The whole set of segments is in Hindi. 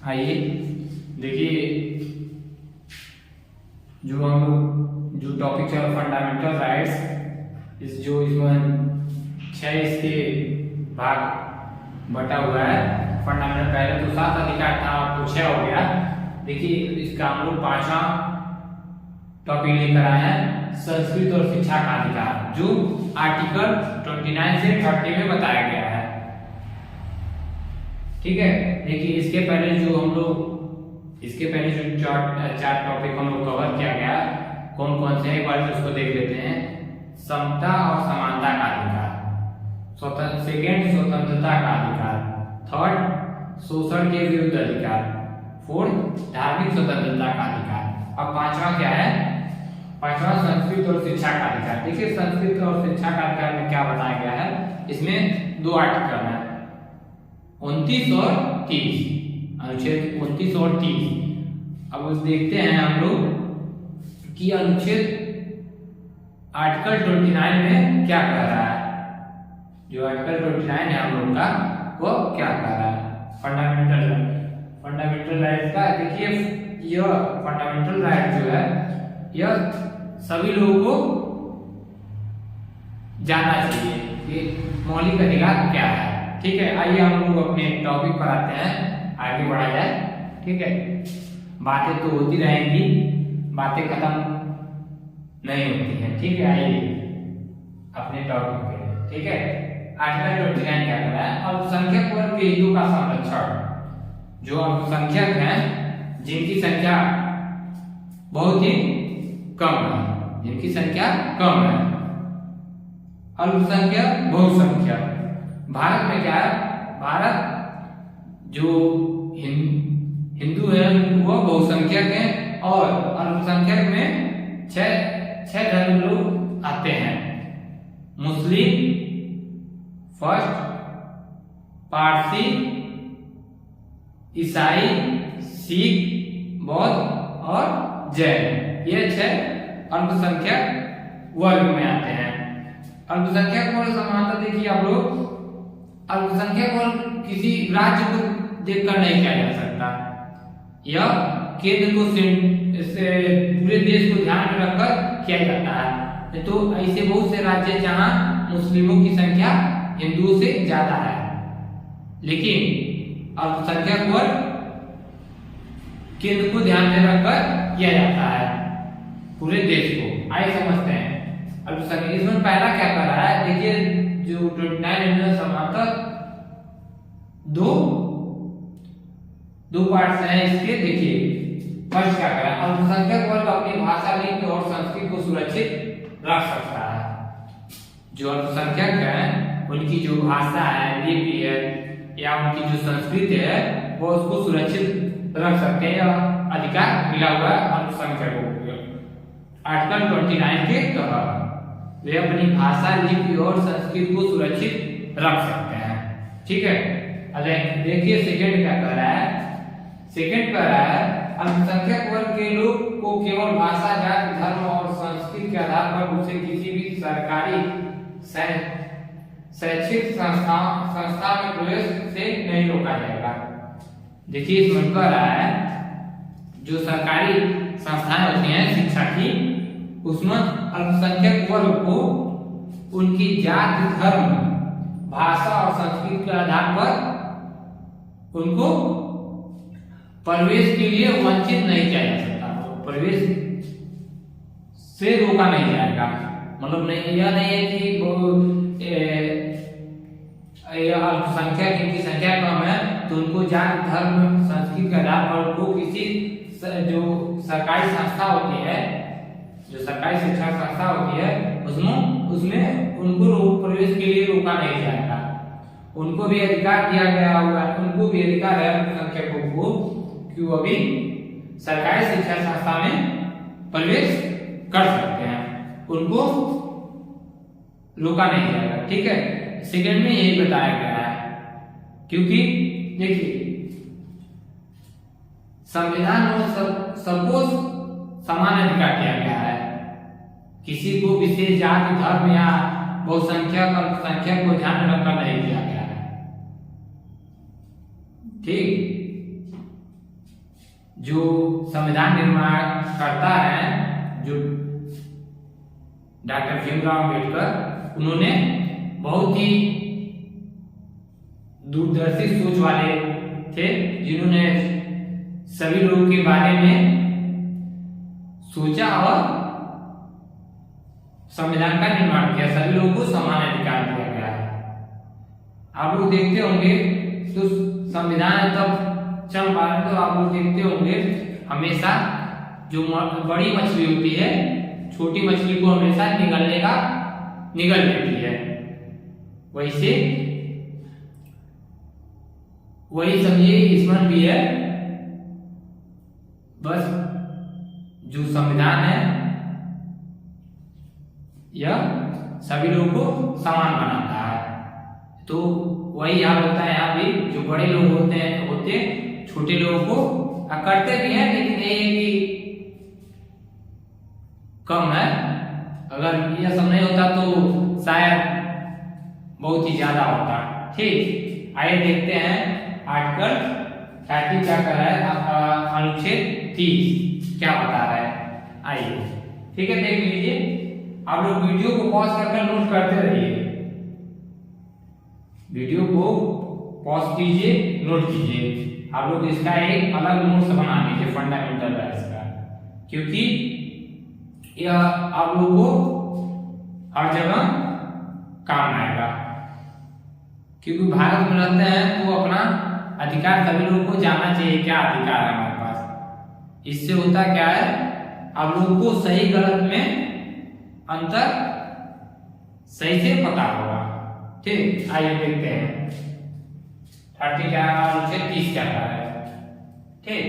आइए देखिए, जो हम लोग जो टॉपिक है फंडामेंटल राइट्स, इसमें 6 इसके भाग बटा हुआ है। फंडामेंटल पहले तो 7 अधिकार था, अब तो 6 हो गया। देखिए इसका हम लोग 5वां टॉपिक लेकर आए हैं, संस्कृत और शिक्षा का अधिकार, जो आर्टिकल 29 से 30 में बताया गया है। ठीक है, देखिए इसके पहले जो चार टॉपिक हम लोग कवर किया गया, कौन कौन से, एक बार उसको देख लेते हैं। समता और समानता का अधिकार, सेकेंड स्वतंत्रता का अधिकार, थर्ड शोषण के विरुद्ध अधिकार, फोर्थ धार्मिक स्वतंत्रता का अधिकार। अब 5वां क्या है? 5वां संस्कृत और शिक्षा का अधिकार। देखिए संस्कृत और शिक्षा का अधिकार में क्या बताया गया है, इसमें 2 आर्टिकल है, 29 और 30, अनुच्छेद 29 और 30। अब देखते हैं हम लोग कि अनुच्छेद आर्टिकल 29 में क्या कह रहा है। जो आर्टिकल 29 है हम लोग का, वो क्या कह रहा है? फंडामेंटल राइट का देखिए, यह फंडामेंटल राइट जो है यह सभी लोगों को जानना चाहिए कि मौलिक अधिकार क्या है। ठीक है, आइए हम लोग अपने टॉपिक पर आते हैं, आगे बढ़ा जाए। ठीक है, बातें तो होती रहेंगी, बातें खत्म नहीं होती हैं। ठीक है, आइए अपने टॉपिक पे। ठीक है, आर्टिकल 29 क्या कर रहा है? अल्पसंख्यक वर्ग के हितों का संरक्षण। जो अल्पसंख्यक हैं, जिनकी संख्या बहुत ही कम है, जिनकी संख्या कम है, अल्पसंख्यक बहुसंख्यक। भारत में क्या है? भारत जो हिंदू है वो बहुसंख्यक है, और अल्पसंख्यक में छह धर्म लोग आते हैं। मुस्लिम फर्स्ट, पारसी, ईसाई, सिख, बौद्ध और जैन, ये 6 अल्पसंख्यक वर्ग में आते हैं। अल्पसंख्यक वर्ग समानता देखिए आप लोग, अल्पसंख्यक वर्ग किसी राज्य को देखकर नहीं किया जा सकता, यह केंद्र को पूरे देश को ध्यान में रखकर किया जाता है। तो ऐसे बहुत से राज्य जहां मुस्लिमों की संख्या हिंदुओं से ज्यादा है, लेकिन अल्पसंख्यक वर्ग केंद्र को ध्यान में रखकर किया जाता है पूरे देश को। आइए समझते हैं अल्पसंख्यक। इसमें पहला क्या कर रहा है? देखिए जो 29 में समानता दो पार्ट हैं इसके। देखिए फर्स्ट क्या कर रहा है? अल्पसंख्यक वर्ग अपनी भाषा, लिंग और संस्कृति को सुरक्षित रख सकता है। जो अल्पसंख्यक है उनकी जो भाषा है, लिपि है, या उनकी जो संस्कृति है, वो उसको सुरक्षित रख सकते हैं, अधिकार मिला हुआ है अल्पसंख्यकों को। आर्टिकल 29 के तहत वे अपनी भाषा, लिपि और संस्कृति को सुरक्षित रख सकते हैं। ठीक है, देखिए सेकंड क्या कर रहा है? सेकंड कह रहा है अल्पसंख्यक वर्ग के लोग को केवल भाषा, जाति, धर्म और संस्कृति के आधार पर उसे किसी भी सरकारी शैक्षिक संस्था में प्रवेश से नहीं रोका जाएगा। देखिए इसमें कह रहा है जो सरकारी संस्थाएं होती हैं शिक्षा की, उसमें अल्पसंख्यक वर्ग को उनकी जाति, धर्म, भाषा और संस्कृति के आधार पर उनको प्रवेश के लिए वंचित नहीं किया जा सकता, प्रवेश से रोका नहीं जाएगा। मतलब नहीं, यह नहीं है कि अल्पसंख्यक इनकी संख्या कम है तो उनको जाति, धर्म, संस्कृति के आधार पर उनको किसी जो सरकारी संस्था होती है, जो सरकारी शिक्षा संस्था होती है, उसमें उनको प्रवेश के लिए रोका नहीं जाएगा। उनको भी अधिकार दिया गया हुआ है, उनको भी अधिकार है अल्पसंख्यकों को कि वो भी सरकारी शिक्षा संस्था में प्रवेश कर सकते हैं, उनको रोका नहीं जाएगा। ठीक है, सेकंड में यही बताया गया है, क्योंकि देखिए संविधान में सबको समान अधिकार दिया गया है, किसी को विशेष जाति, धर्म या बहुसंख्यक, अल्पसंख्यक को ध्यान में रखकर नहीं दिया गया है। ठीक, जो संविधान निर्माण करता है, जो डॉक्टर भीमराव अम्बेडकर, उन्होंने बहुत ही दूरदर्शी सोच वाले थे, जिन्होंने सभी लोगों के बारे में सोचा और संविधान का निर्माण किया। सभी लोगों को समान अधिकार दिया गया है। आप लोग देखते होंगे तो संविधान तब चल पा रहे, तो आप लोग देखते होंगे हमेशा जो बड़ी मछली होती है छोटी मछली को हमेशा निगल लेती है। वैसे वही समझिए इसमें भी है। बस जो संविधान है यह सभी लोगों को समान बनाता है। तो वही हाल होता है यहाँ भी, जो बड़े लोग होते छोटे लोगों को करते भी हैं, लेकिन ये कि कम है। अगर यह सब नहीं होता तो शायद बहुत ही ज्यादा होता। ठीक, आइए देखते हैं आर्टिकल 30 क्या कर रहा है, अनुच्छेद 30 क्या बता रहा है। आइए, ठीक है, देख लीजिए। आप लोग वीडियो को पॉज करके नोट करते रहिए। वीडियो को पॉज कीजिए, नोट कीजिए। आप लोग इसका एक अलग नोट्स बना लीजिए, फंडामेंटल है इसका, क्योंकि यह आप लोगों को हर जगह काम आएगा। क्योंकि भारत में रहते हैं तो अपना अधिकार सभी लोगों को जानना चाहिए, क्या अधिकार है हमारे पास। इससे होता क्या है, आप लोगों को सही गलत में अंतर सही से पता होगा। ठीक, आइए देखते हैं 30 क्या अनुच्छेद 30 क्या कह रहा है। ठीक,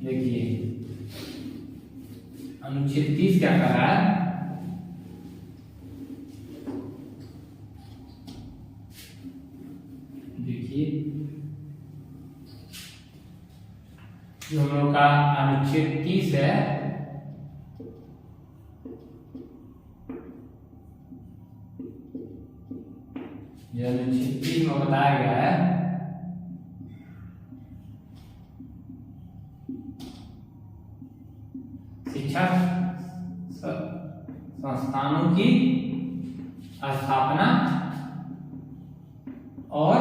देखिए अनुच्छेद 30 क्या कह रहा है। देखिए जो हम लोग का अनुच्छेद 30 है, जो अनुच्छेद 30 में बताया गया है, शिक्षा संस्थानों की स्थापना और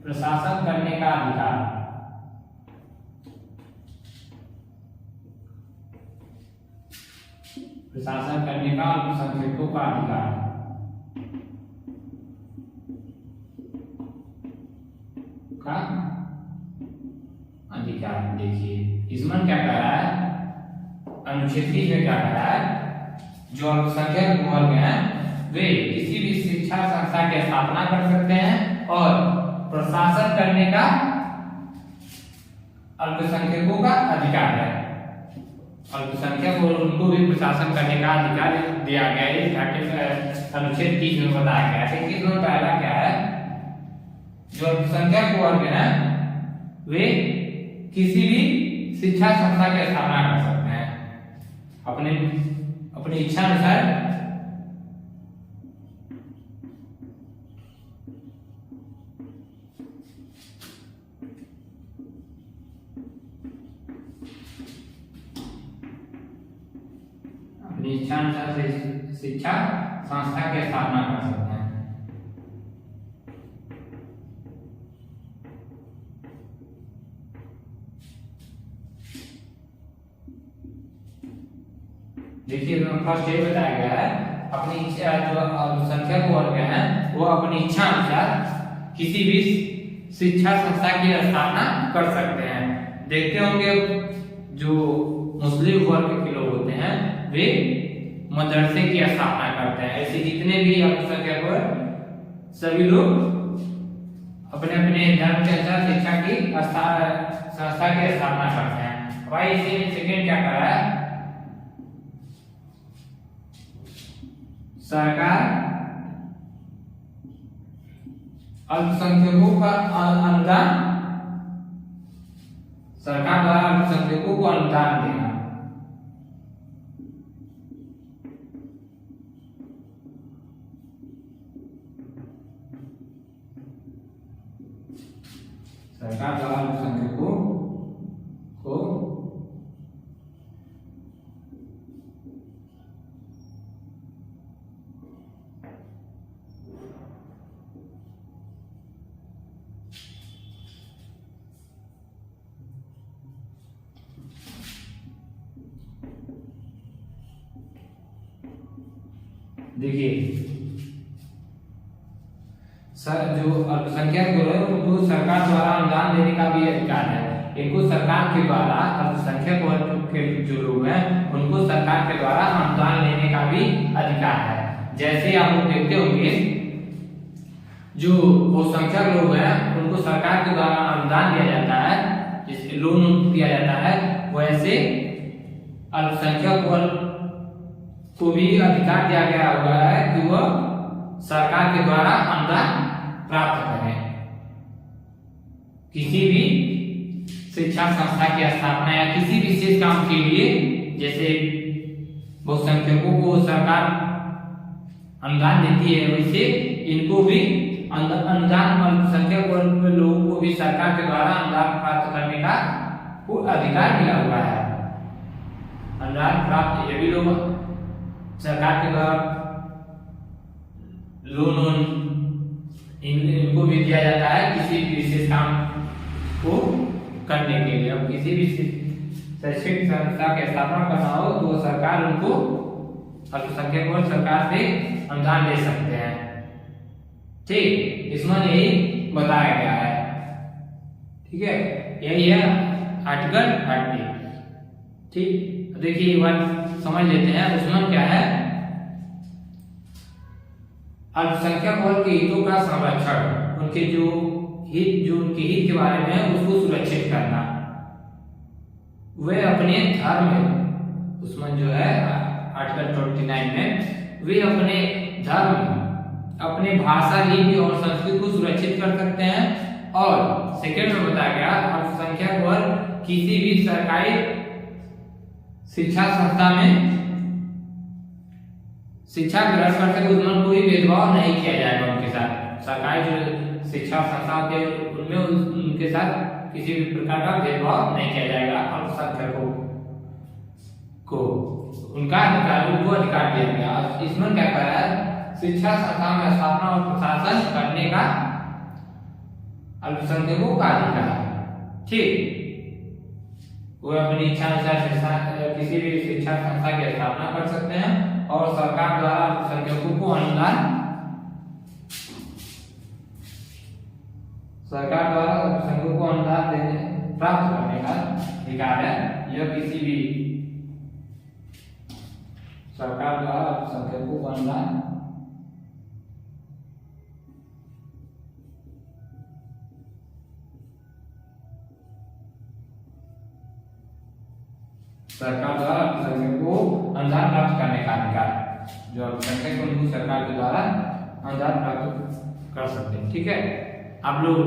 प्रशासन करने का अधिकार। प्रशासन करने का अल्पसंख्यकों का अधिकार का अधिकार। देखिए इसमें क्या कह रहा है, अनुच्छेद 30 में क्या कह रहा है, जो अल्पसंख्यक वर्ग हैं वे किसी भी शिक्षा संस्था की स्थापना कर सकते हैं और प्रशासन करने का अल्पसंख्यकों का अधिकार है। अल्पसंख्यक और उनको भी प्रशासन करने का अधिकार दिया गया है, अनुच्छेद 30 में बताया गया है। इसमें पहला क्या है, जो अल्पसंख्यक वर्ग है वे किसी भी शिक्षा संस्था की स्थापना कर सकते हैं अपनी इच्छा अनुसार। इच्छा अनुसार शिक्षा संस्था की स्थापना कर सकते हैं। देखिए फर्स्ट ये बताया गया है, अपनी इच्छा, जो अल्पसंख्यक वर्ग है वो अपनी इच्छा अनुसार किसी भी शिक्षा संस्था की स्थापना कर सकते हैं। देखते होंगे जो मुस्लिम वर्ग के लोग होते हैं वे मदरसे की स्थापना करते हैं। ऐसे जितने भी अल्पसंख्यक वर्ग सभी लोग अपने अपने धर्म के अनुसार शिक्षा की संस्था की स्थापना करते हैं। भाई इसी सेकंड क्या कर रहा है, सरकार अल्पसंख्यकों का अनुदान, सरकार द्वारा अल्पसंख्यकों को अनुदान देना। देखिए जो अल्पसंख्यक लोग हैं उनको सरकार द्वारा अनुदान देने का भी अधिकार है। इनको सरकार के द्वारा अल्पसंख्यक वर्ग के जो लोग हैं उनको सरकार के द्वारा अनुदान लेने का भी अधिकार है। जैसे आप लोग देखते होंगे जो बहुसंख्यक लोग हैं उनको सरकार के द्वारा अनुदान दिया जाता है, जिससे लोन दिया जाता है, वैसे अल्पसंख्यक वर्ग को भी अधिकार दिया गया हुआ है कि वह सरकार के द्वारा अनुदान प्राप्त करें। किसी भी शिक्षा संस्था की स्थापना या किसी विशेष काम के लिए, जैसे बहुसंख्यकों को सरकार अनुदान देती है, वैसे इनको भी अनुदान अल्पसंख्यक वर्ग के लोगों को भी सरकार के द्वारा अनुदान प्राप्त करने का अधिकार मिला हुआ है। अनुदान प्राप्त ये भी लोग सरकार के द्वारा लोन इनको भी दिया जाता है किसी विशेष काम को करने के लिए। अब किसी भी शैक्षणिक संस्था की स्थापना करना हो तो सरकार उनको अल्पसंख्यक वर्ग सरकार से अनुदान दे सकते हैं। ठीक, इसमें यही बताया गया है। ठीक है, यही है आर्टिकल 30। ठीक, देखिए एक बार समझ लेते हैं उसमें क्या है। अल्पसंख्यक वर्ग के हितों का संरक्षण, उनके जो उनके हित के बारे में है उसको सुरक्षित करना। वे अपने धर्म, उसमें जो है आर्टिकल 29 में, वे अपने धर्म, अपने भाषा, लिंग और संस्कृति को सुरक्षित कर सकते हैं। और सेकेंड में बताया गया अल्पसंख्यक वर्ग किसी भी सरकारी शिक्षा संस्था में शिक्षा ग्रहण कर सके, उसमें कोई भेदभाव नहीं किया जाएगा उनके साथ। सरकारी जो शिक्षा संस्था के उनमें उनके साथ किसी भी प्रकार का भेदभाव नहीं किया जाएगा। अल्पसंख्यकों को उनका अधिकार, उनको अधिकार दिया गया। इसमें क्या कहा है, शिक्षा संस्था में स्थापना और प्रशासन करने का अल्पसंख्यकों का अधिकार है। ठीक, वो अपनी इच्छा अनुसार किसी भी शिक्षा संस्था की स्थापना कर सकते हैं और सरकार द्वारा अल्पसंख्यकों को अनुदान, सरकार द्वारा अल्पसंख्यकों को अनुदान देने प्राप्त करने का अधिकार है। यह किसी भी सरकार द्वारा अल्पसंख्यकों को अनुदान सरकार द्वारा अल्पसंख्यकों को अनुदान प्राप्त करने का अधिकार, जो अल्पसंख्यक उनको सरकार के द्वारा अनुदान प्राप्त कर सकते हैं। ठीक है, आप लोग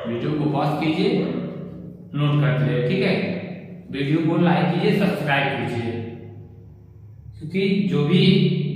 वीडियो को पॉज कीजिए, नोट करते रहिए। ठीक है, वीडियो को लाइक कीजिए, सब्सक्राइब कीजिए, क्योंकि जो भी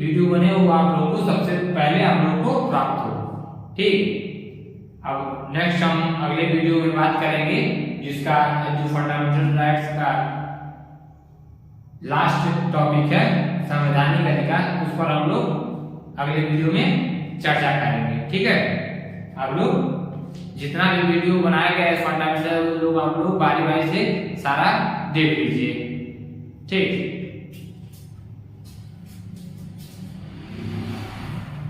वीडियो बने वो आप लोगों को सबसे पहले आप लोगों को प्राप्त हो। ठीक, अब नेक्स्ट हम अगले वीडियो में बात करेंगे जिसका जो फंडामेंटल राइट्स का लास्ट टॉपिक है संवैधानिक अधिकार, उस पर हम लोग अगले वीडियो में चर्चा करेंगे। ठीक है, आप लोग जितना भी वीडियो बनाया गया है फंडामेंटल, लोग आप लोग बारी बारी से सारा देख लीजिए। ठीक।